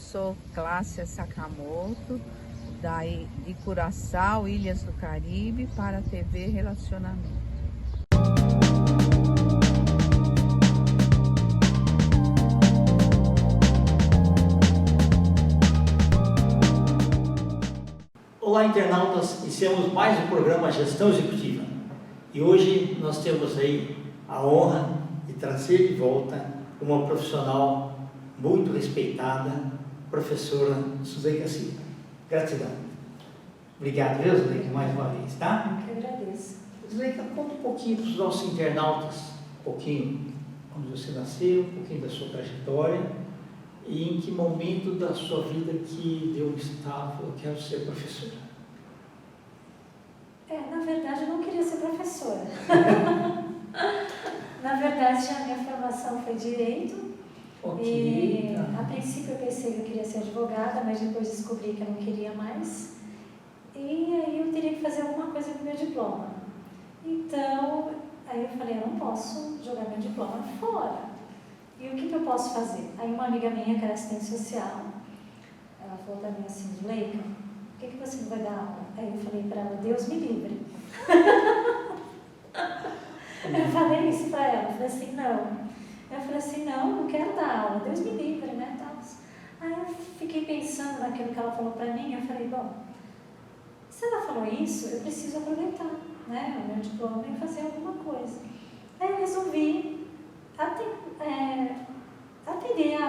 sou Cláudia Sakamoto, de Curaçao, Ilhas do Caribe, para a TV Relacionamento. Olá, internautas, iniciamos mais um programa Gestão Executiva. E hoje nós temos aí a honra de trazer de volta uma profissional muito respeitada, professora Zuleika Silva. Gratidão. Obrigado, viu, Zuleika, mais uma vez, tá? Eu que agradeço. Zuleika, conta um pouquinho para os nossos internautas, um pouquinho onde você nasceu, um pouquinho da sua trajetória e em que momento da sua vida que deu um estalo, eu quero ser professora. Na verdade, eu não queria ser professora. Na verdade, a minha formação foi Direito. Okay. E a princípio eu pensei que eu queria ser advogada, mas depois descobri que eu não queria mais. E aí eu teria que fazer alguma coisa com o meu diploma. Então, aí eu falei, eu não posso jogar meu diploma fora. E o que eu posso fazer? Aí uma amiga minha, que era assistente social, ela falou para mim assim, Zuleika, por que você não vai dar aula? Aí eu falei para ela, Deus me livre. Eu falei isso para ela, eu falei assim, não. Eu falei assim, não quero dar aula, Deus me livre, né? Aí eu fiquei pensando naquilo que ela falou para mim, eu falei, bom, se ela falou isso, eu preciso aproveitar, né? O meu diploma e fazer alguma coisa. Aí eu resolvi atender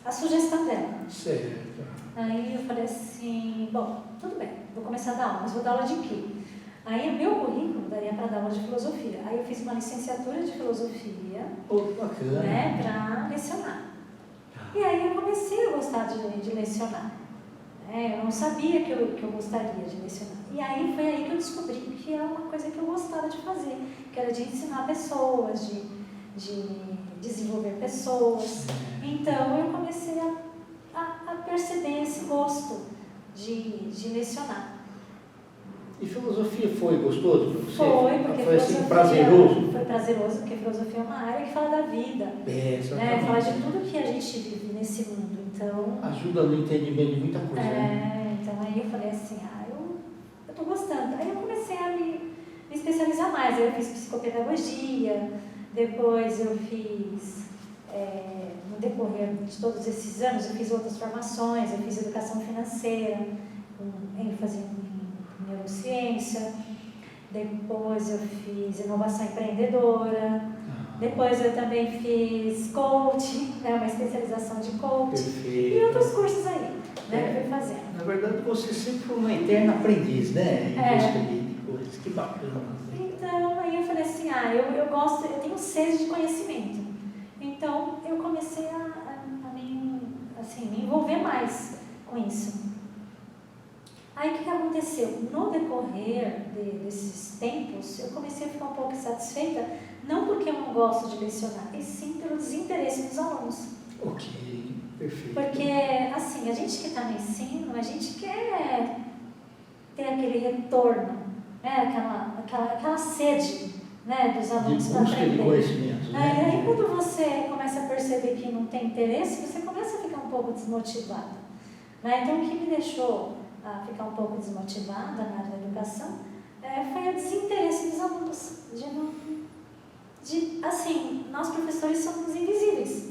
a sugestão dela. Certo. Aí eu falei assim, bom, tudo bem, vou começar a dar aula, mas vou dar aula de quê? Aí o meu currículo daria para dar aula de filosofia. Aí eu fiz uma licenciatura de filosofia, Bacana. né, para lecionar. E aí eu comecei a gostar de lecionar. Eu não sabia que eu gostaria de lecionar. E aí foi aí que eu descobri que era uma coisa que eu gostava de fazer, que era de ensinar pessoas, de desenvolver pessoas. Então eu comecei a perceber esse gosto de lecionar. E filosofia foi gostoso para você? Foi, porque foi assim, prazeroso? Foi prazeroso, porque filosofia é uma área que fala da vida. Fala de tudo que a gente vive nesse mundo. Então, ajuda no entendimento de muita coisa. Então aí eu falei assim, eu tô gostando. Aí eu comecei a me especializar mais. Aí eu fiz psicopedagogia, depois eu fiz, no decorrer de todos esses anos, eu fiz outras formações, eu fiz educação financeira, com ênfase em neurociência, depois eu fiz inovação empreendedora, depois eu também fiz coaching, uma especialização de coaching. Perfeito. E outros cursos aí, que eu fui fazendo. Na verdade, você sempre foi uma eterna aprendiz, né? Em busca de coisas, que bacana. Então, aí eu falei assim, eu tenho sede de conhecimento. Então, eu comecei a me envolver mais com isso. Aí o que aconteceu? No decorrer desses tempos, eu comecei a ficar um pouco insatisfeita, não porque eu não gosto de lecionar, e sim pelo desinteresse dos alunos. Ok, perfeito. Porque, assim, a gente que está no ensino, a gente quer ter aquele retorno, aquela sede, dos alunos para aprender. De conhecimento, né? Aí quando você começa a perceber que não tem interesse, você começa a ficar um pouco desmotivada. Então o que me deixou a ficar um pouco desmotivada na área da educação foi o desinteresse dos alunos. Assim, nós professores somos invisíveis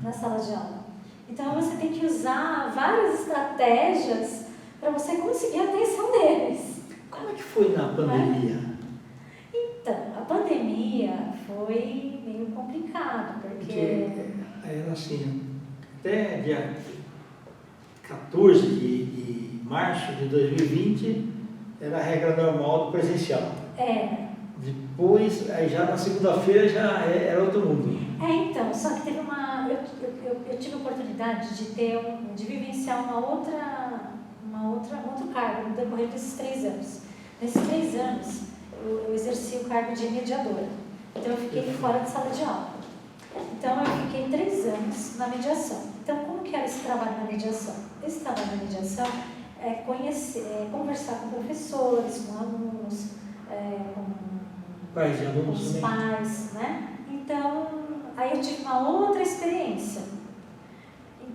na sala de aula. Então você tem que usar várias estratégias para você conseguir a atenção deles. Como é que foi na pandemia? Então, a pandemia foi meio complicado, porque era assim, até dia 14 de março de 2020 era a regra normal do presencial. Depois, aí já na segunda-feira já era outro mundo. Então, só que teve eu tive a oportunidade de vivenciar um outro cargo no decorrer desses 3 anos. Nesses 3 anos, eu exerci o cargo de mediadora. Então, eu fiquei fora de sala de aula. Então, eu fiquei 3 anos na mediação. Então, como que era esse trabalho na mediação? Esse trabalho na mediação é conversar com professores, com alunos, com os pais, né? Então, aí eu tive uma outra experiência.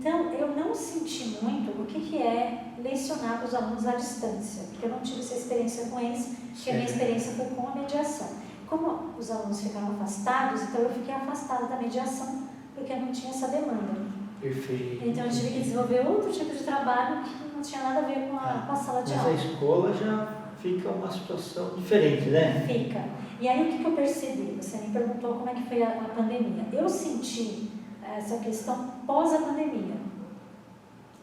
Então, eu não senti muito o que é lecionar para os alunos à distância, porque eu não tive essa experiência com eles, porque a minha experiência foi com a mediação. Como os alunos ficaram afastados, então eu fiquei afastada da mediação, porque eu não tinha essa demanda. Perfeito. Então, eu tive que desenvolver outro tipo de trabalho que não tinha nada a ver com a sala de aula. Mas a escola já fica uma situação diferente, né? Fica. E aí, o que eu percebi? Você me perguntou como é que foi a pandemia. Eu senti essa questão pós a pandemia.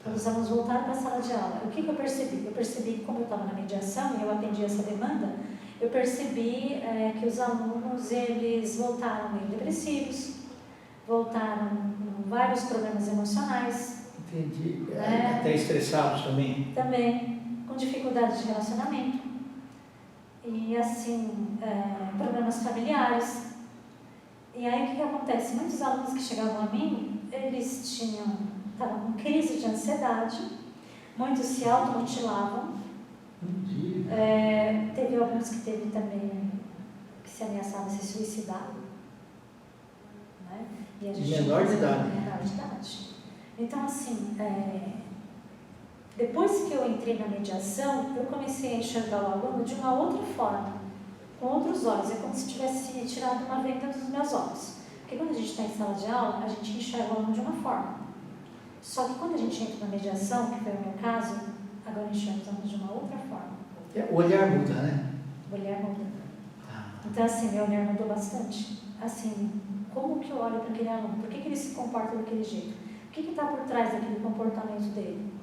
Quando os alunos voltaram para a sala de aula, o que eu percebi? Eu percebi que, como eu estava na mediação e eu atendi essa demanda, eu percebi que os alunos, eles voltaram meio depressivos, voltaram com vários problemas emocionais. Entendi. Até estressados também? Também, com dificuldades de relacionamento. E assim, problemas familiares. E aí o que acontece? Muitos alunos que chegavam a mim, eles estavam com crise de ansiedade, muitos se automutilavam. Teve alguns que teve também que se ameaçavam de se suicidar. Né? E a gente menor de idade. Menor de idade. Então assim, depois que eu entrei na mediação, eu comecei a enxergar o aluno de uma outra forma, com outros olhos. É como se tivesse tirado uma venda dos meus olhos. Porque quando a gente está em sala de aula, a gente enxerga o aluno de uma forma. Só que quando a gente entra na mediação, que foi o meu caso, agora enxerga os alunos de uma outra forma. O olhar muda, né? O olhar muda. Então, assim, meu olhar mudou bastante. Assim, como que eu olho para aquele aluno? Por que ele se comporta daquele jeito? O que está por trás daquele comportamento dele?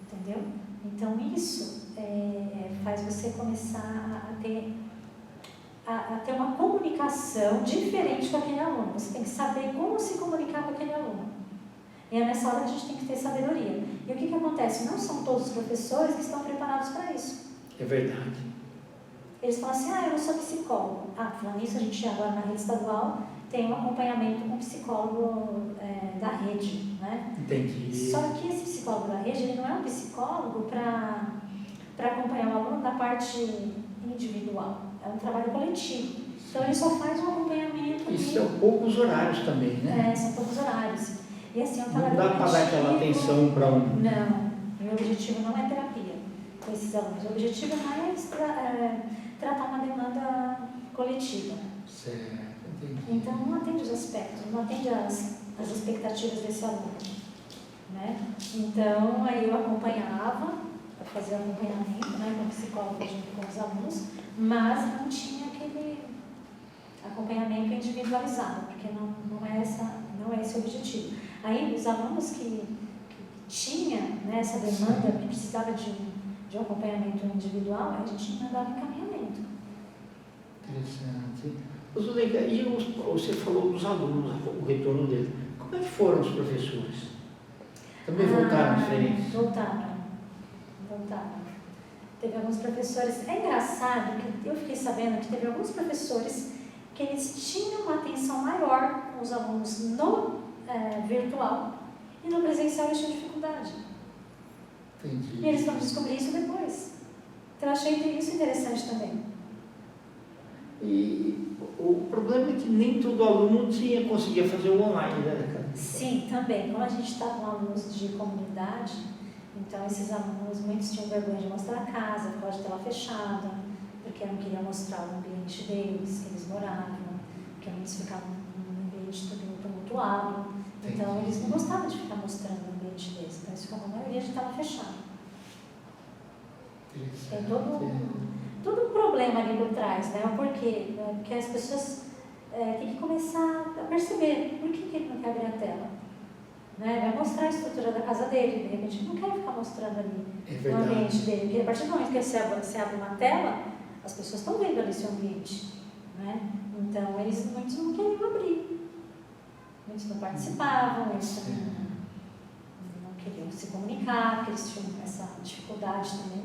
Entendeu? Então, isso faz você começar a ter uma comunicação diferente com aquele aluno. Você tem que saber como se comunicar com aquele aluno. E é nessa hora que a gente tem que ter sabedoria. E o que acontece? Não são todos os professores que estão preparados para isso. É verdade. Eles falam assim, eu não sou psicólogo. Falando nisso, a gente agora na rede estadual tem um acompanhamento com um psicólogo da rede, né? Entendi. Só que esse psicólogo da rede, ele não é um psicólogo para acompanhar o aluno da parte individual. É um trabalho coletivo. Então, ele só faz um acompanhamento. E são poucos horários também, né? São poucos horários. E assim, é um trabalho não dá para dar aquela atenção para um... Não. Meu objetivo não é terapia com esses alunos. O objetivo é mais tratar uma demanda coletiva. Certo, entendi. Então, não atende os aspectos, não atende as expectativas desse aluno. Né? Então, aí eu acompanhava, eu fazia acompanhamento, né, com o psicólogo junto com os alunos, mas não tinha aquele acompanhamento individualizado, porque não é esse o objetivo. Aí, os alunos que tinham, né, essa demanda, que precisava de um acompanhamento individual, a gente mandava encaminhamento. Interessante. Zuleika, e você falou dos alunos, o retorno deles. Como é que foram os professores? Também voltaram diferentes? Voltaram. Teve alguns professores... É engraçado que eu fiquei sabendo que teve alguns professores que eles tinham uma atenção maior com os alunos no virtual e no presencial eles tinham dificuldade. Entendi. E eles vão descobrir isso depois. Então, eu achei isso interessante também. E o problema é que nem todo aluno conseguia fazer o online, né, cara? Sim, também. Como a gente está com alunos de comunidade, então esses alunos, muitos tinham vergonha de mostrar a casa, por causa de tela fechada, porque não queriam mostrar o ambiente deles, que eles moravam, porque muitos ficavam num ambiente todo tumultuado. Então, eles não gostavam de ficar mostrando o ambiente deles, então eles ficavam a maioria de tela fechada. Tem todo um problema ali por trás, né? O porquê? Né? Porque as pessoas têm que começar a perceber por que ele não quer abrir a tela. Né? Vai mostrar a estrutura da casa dele, de repente ele não quer ficar mostrando ali o ambiente dele. Porque a partir do momento que você abre uma tela, as pessoas estão vendo ali seu ambiente. Né? Então, muitos não queriam abrir. Muitos não participavam, eles também não queriam se comunicar, porque eles tinham essa dificuldade também,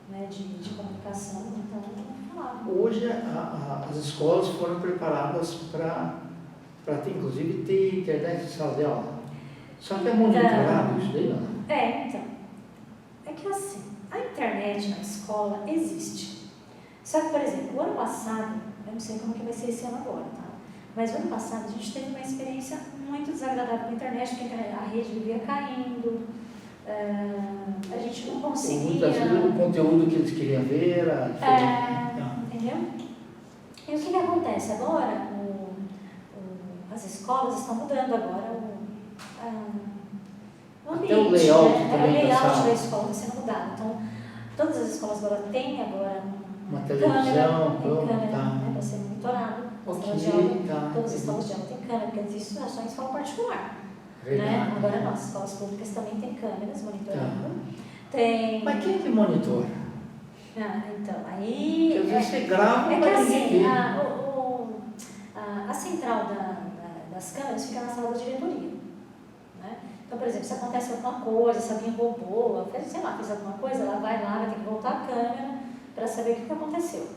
né, de comunicação, então não falavam. Hoje as escolas foram preparadas para inclusive ter internet em sala de aula. Só que é monitorado isso daí, não? Então. É que assim, a internet na escola existe. Só que, por exemplo, o ano passado, eu não sei como que vai ser esse ano agora, tá? Mas o ano passado a gente teve uma experiência muito desagradável com a internet, porque a rede vivia caindo, a gente não conseguia... Muitas vezes o conteúdo que eles queriam ver era diferente. Entendeu? E o que acontece agora? As escolas estão mudando agora o ambiente, até o layout né? também O layout da da escola está sendo mudado. Então, todas as escolas agora têm uma televisão, câmera, tá. né, para ser monitorado. Todas as escolas de aula têm câmera, porque isso é só em escola particular. Né? Agora não, as escolas públicas também têm câmeras monitorando. Tem... Mas quem é que monitora? Então, aí... Porque às vezes você grava, é que assim, a a central das câmeras fica na sala da diretoria. Né? Então, por exemplo, se acontece alguma coisa, se alguém roubou, sei lá, fez alguma coisa, ela vai lá, vai ter que voltar a câmera para saber o que aconteceu.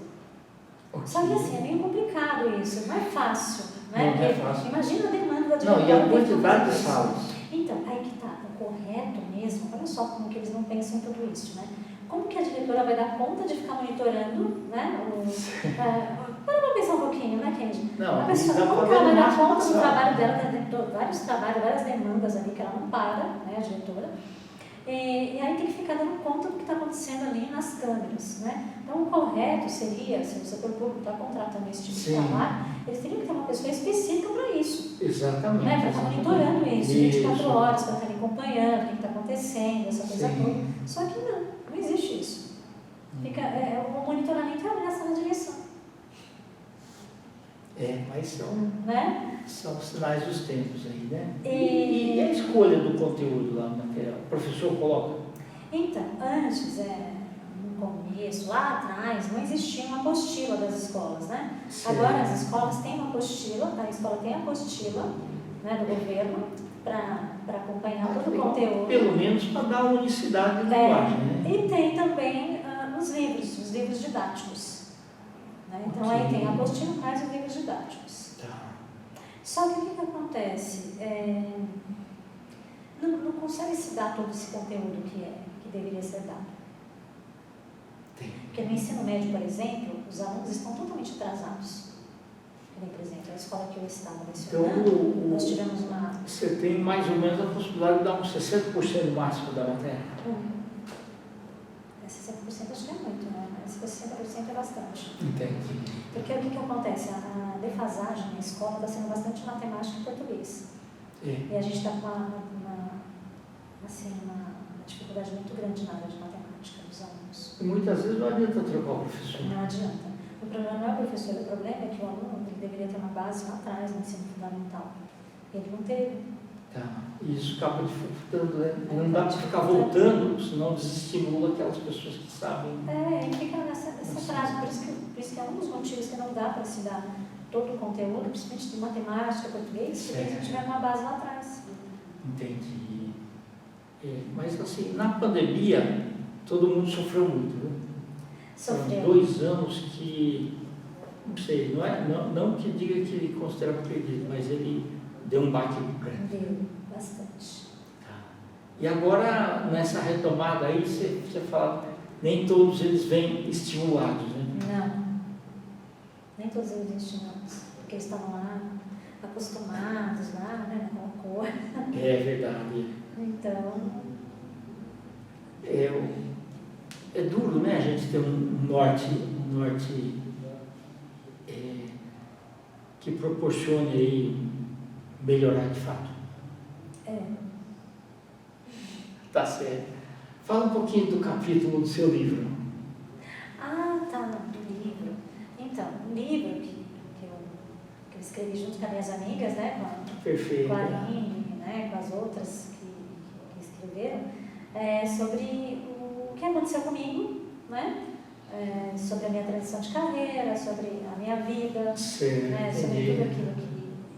Okay. Só que assim, é meio complicado isso, não é fácil. Né? Não é fácil. Imagina a demanda da diretoria. Não, e a quantidade de salas. Então, aí que está, o correto mesmo, olha só como que eles não pensam em tudo isso, né? Como que a diretora vai dar conta de ficar monitorando, né? Para pensar um pouquinho, né, Kendi? Não, a pessoa, como que ela vai dar conta do trabalho dela, vários trabalhos, várias demandas ali que ela não para, né, a diretora. E aí tem que ficar dando conta do que está acontecendo ali nas câmeras, né? Então, o correto seria, se o setor público está contratando esse tipo de trabalho, eles teriam que ter uma pessoa específica para isso. Exatamente. Né? Para estar monitorando isso, 24 horas, para estar acompanhando o que está acontecendo, essa coisa toda. Só que não existe isso. O monitoramento é nessa na direção. Mas né? são sinais dos tempos aí, né? E a escolha do conteúdo lá no material? O professor coloca? Então, antes, no começo, lá atrás, não existia uma apostila das escolas, né? Sim. Agora as escolas têm uma apostila, a escola tem a apostila, né, do governo para acompanhar todo o conteúdo. Pelo menos para dar unicidade de linguagem, né? E tem também os livros didáticos. Né? Então aí tem a apostila mais os livros didáticos. Tá. Só que o que acontece? Não consegue se dar todo esse conteúdo que deveria ser dado. Porque no ensino médio, por exemplo, os alunos estão totalmente atrasados. Por exemplo, a escola que eu estava lecionando, então, nós tivemos uma... Você tem mais ou menos a possibilidade de dar uns 60% máximo da matéria? 60% acho que é muito, né? Mas 60% é bastante. Entendi. Porque o que acontece? A defasagem na escola está sendo bastante matemática e português. E a gente está com uma dificuldade muito grande na área de matemática dos alunos. E muitas vezes não adianta trocar o professor. Não adianta. O problema não é o professor, o problema é que o aluno deveria ter uma base lá atrás no ensino fundamental. Ele não teve. Tá. E isso acaba dificultando, né? Não dá para ficar voltando, senão desestimula aquelas pessoas que sabem. Ele fica nessa frase. Por isso que é um dos motivos que não dá para se dar todo o conteúdo, principalmente de matemática, português, porque eles não tiveram uma base lá atrás. Entendi. Mas assim, na pandemia, todo mundo sofreu muito, né? Sofreu. 2 anos que, não sei, não que diga que ele considera perdido, mas ele deu um baque grande. Deu, bastante. Tá. E agora, nessa retomada aí, você fala, nem todos eles vêm estimulados, né? Não. Nem todos eles vêm estimulados, porque eles estavam lá acostumados, lá, né, com a cor. É verdade. Então... É duro, né, a gente ter um norte que proporcione aí melhorar de fato. Tá certo. Fala um pouquinho do capítulo do seu livro. Tá, do livro. Então, o livro que eu escrevi junto com as minhas amigas, né, com a Aline, né, com as outras que escreveram, sobre o que aconteceu comigo, né? Sobre a minha transição de carreira, sobre a minha vida, né? Sobre tudo aquilo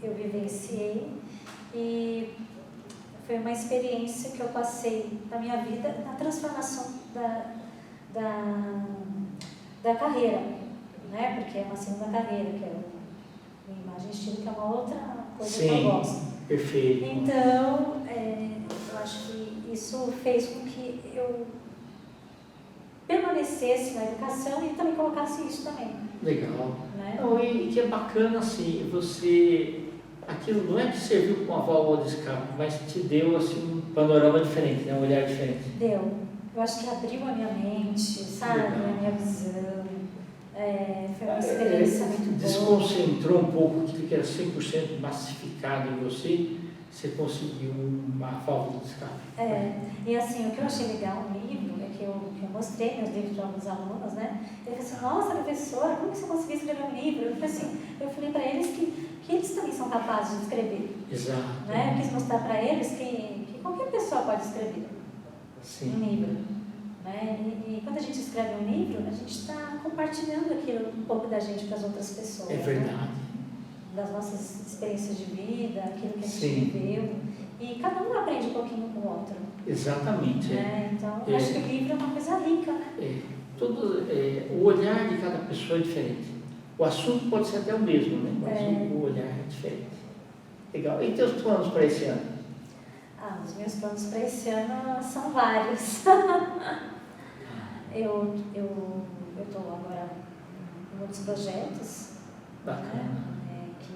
que eu vivenciei. E foi uma experiência que eu passei na minha vida, na transformação da carreira, né? Porque é uma segunda carreira, que é o imagem e estilo, que é uma outra coisa que eu gosto. Perfeito. Então, eu acho que isso fez com que eu permanecesse na educação e também colocasse isso também. Legal. Né? Não, e que é bacana assim, você aquilo não é que serviu como uma válvula de escape, mas te deu assim, um panorama diferente, né? Um olhar diferente. Deu. Eu acho que abriu a minha mente, sabe? Legal. A minha visão. Foi uma experiência muito boa. Desconcentrou um pouco aquilo que era 100% massificado em você, você conseguiu uma válvula de escape. E assim, o que eu achei legal no livro é que eu mostrei meus livros para alguns alunos, né? Ele falou assim, nossa, professora, como que você conseguiu escrever um livro? Eu falei para eles que eles também são capazes de escrever. Exato. Né? Eu quis mostrar para eles que qualquer pessoa pode escrever um livro. Né? E quando a gente escreve um livro, a gente está compartilhando aquilo, um pouco da gente para as outras pessoas. É verdade. Né? Das nossas experiências de vida, aquilo que a gente Sim. viveu. E cada um aprende um pouquinho com o outro. Exatamente. Né? Então, eu acho que o livro é uma coisa rica, né? O olhar de cada pessoa é diferente. O assunto pode ser até o mesmo, né? Mas o olhar é diferente. Legal. E teus planos para esse ano? Os meus planos para esse ano são vários. Eu estou agora em outros projetos. Bacana. Né? Que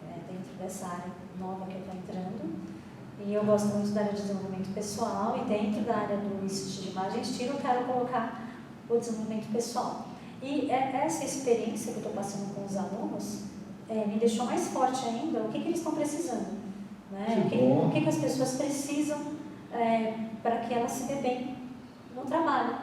é dentro dessa área nova que eu estou entrando. E eu gosto muito da área de desenvolvimento pessoal e dentro da área do estilo de imagem e estilo eu quero colocar o desenvolvimento pessoal. E essa experiência que eu estou passando com os alunos me deixou mais forte ainda o que eles estão precisando. Né? O que as pessoas precisam para que elas se dê bem no trabalho.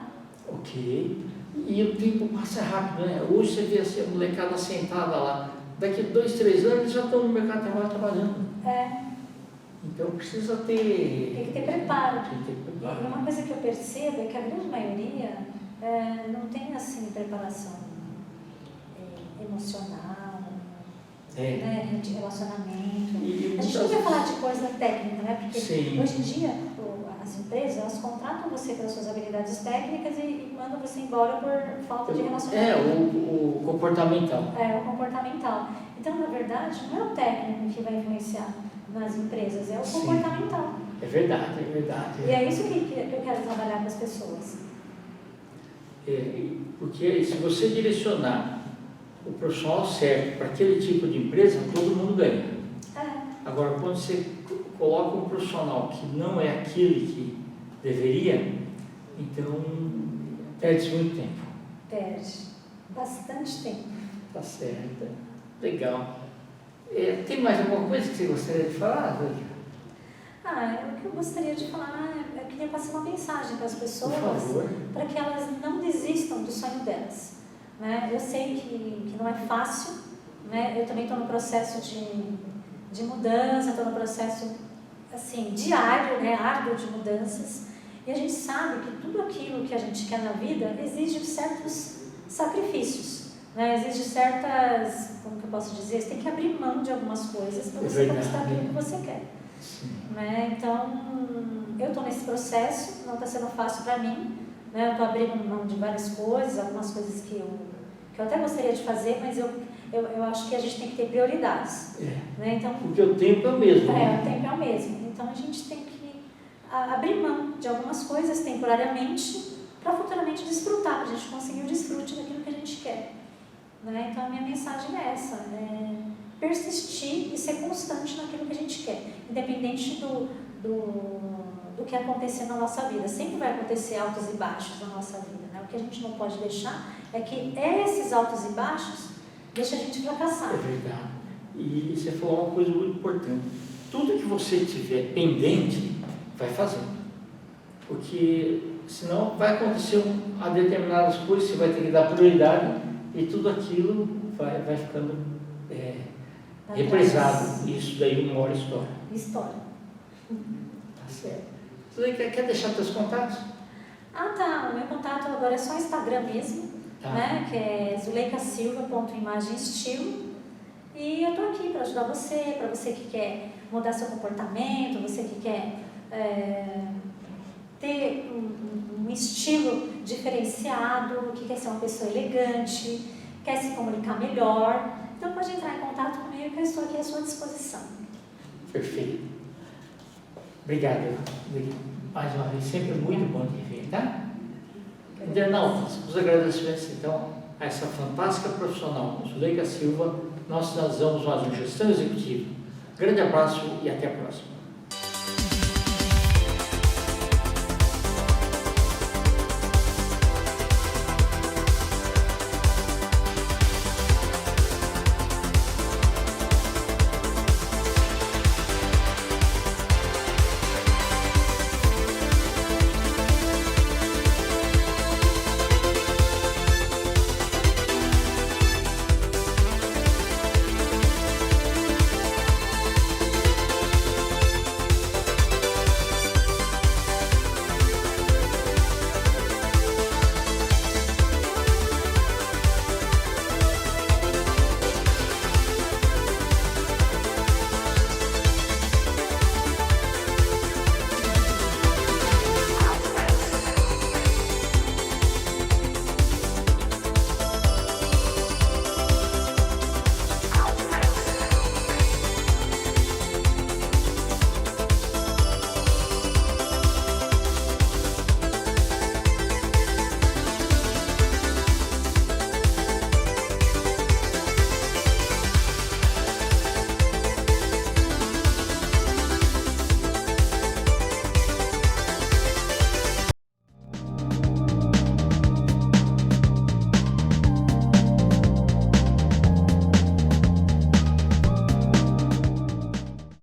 Ok. E o tempo passa rápido, né? Hoje você vê assim, a molecada sentada lá, daqui a 2, 3 anos eles já estão no mercado de trabalho trabalhando. Então precisa ter... Tem que ter preparo. E uma coisa que eu percebo é que a grande maioria não tem assim preparação emocional, né, de relacionamento. A gente não quer falar de coisa técnica, né? Porque hoje em dia as empresas elas contratam você pelas suas habilidades técnicas e mandam você embora por falta de relacionamento. O comportamental. O comportamental. Então, na verdade, não é o técnico que vai influenciar nas empresas, é o comportamental. É verdade, é verdade. E é isso que eu quero trabalhar com as pessoas. Porque se você direcionar o profissional certo para aquele tipo de empresa, todo mundo ganha. Agora, quando você coloca um profissional que não é aquele que deveria, então perde-se muito tempo. Perde. Bastante tempo. Tá certo. Legal. Tem mais alguma coisa que você gostaria de falar, Zóia? O que eu gostaria de falar eu queria passar uma mensagem para as pessoas, para que elas não desistam do sonho delas. Né? Eu sei que não é fácil, né? Eu também estou no processo de mudança, estou no processo assim, diário, né? Árduo de mudanças, e a gente sabe que tudo aquilo que a gente quer na vida exige certos sacrifícios, né? Exige certas, como que eu posso dizer, você tem que abrir mão de algumas coisas para você conquistar aquilo que você quer. Né? Então, eu estou nesse processo, não está sendo fácil para mim, né? Eu estou abrindo mão de várias coisas, algumas coisas que eu até gostaria de fazer, mas eu acho que a gente tem que ter prioridades. Né? Então, porque o tempo é o mesmo. O tempo é o mesmo. Então, a gente tem que abrir mão de algumas coisas temporariamente para futuramente desfrutar, para a gente conseguir o desfrute daquilo que a gente quer. Né? Então, a minha mensagem é essa, persistir e ser constante naquilo que a gente quer, independente do que acontecer na nossa vida. Sempre vai acontecer altos e baixos na nossa vida, né? O que a gente não pode deixar é que esses altos e baixos deixem a gente fracassar. É verdade. E você falou uma coisa muito importante. Tudo que você tiver pendente, vai fazendo. Porque senão vai acontecer a determinadas coisas, você vai ter que dar prioridade e tudo aquilo vai ficando represado. Isso daí uma hora estoura. Tá certo. Você quer deixar seus contatos? Tá. O meu contato agora é só Instagram mesmo, né? Que é zuleicasilva.imagemestilo. E eu estou aqui para ajudar você, para você que quer mudar seu comportamento, você que quer ter um estilo diferenciado, que quer ser uma pessoa elegante, quer se comunicar melhor. Então pode entrar em contato comigo que eu estou aqui à sua disposição. Perfeito. Obrigado. Mais uma vez, sempre muito bom de ver, tá? Internautas, os agradecimentos então a essa fantástica profissional, Zuleika Silva. Nós finalizamos mais uma gestão executiva. Grande abraço e até a próxima.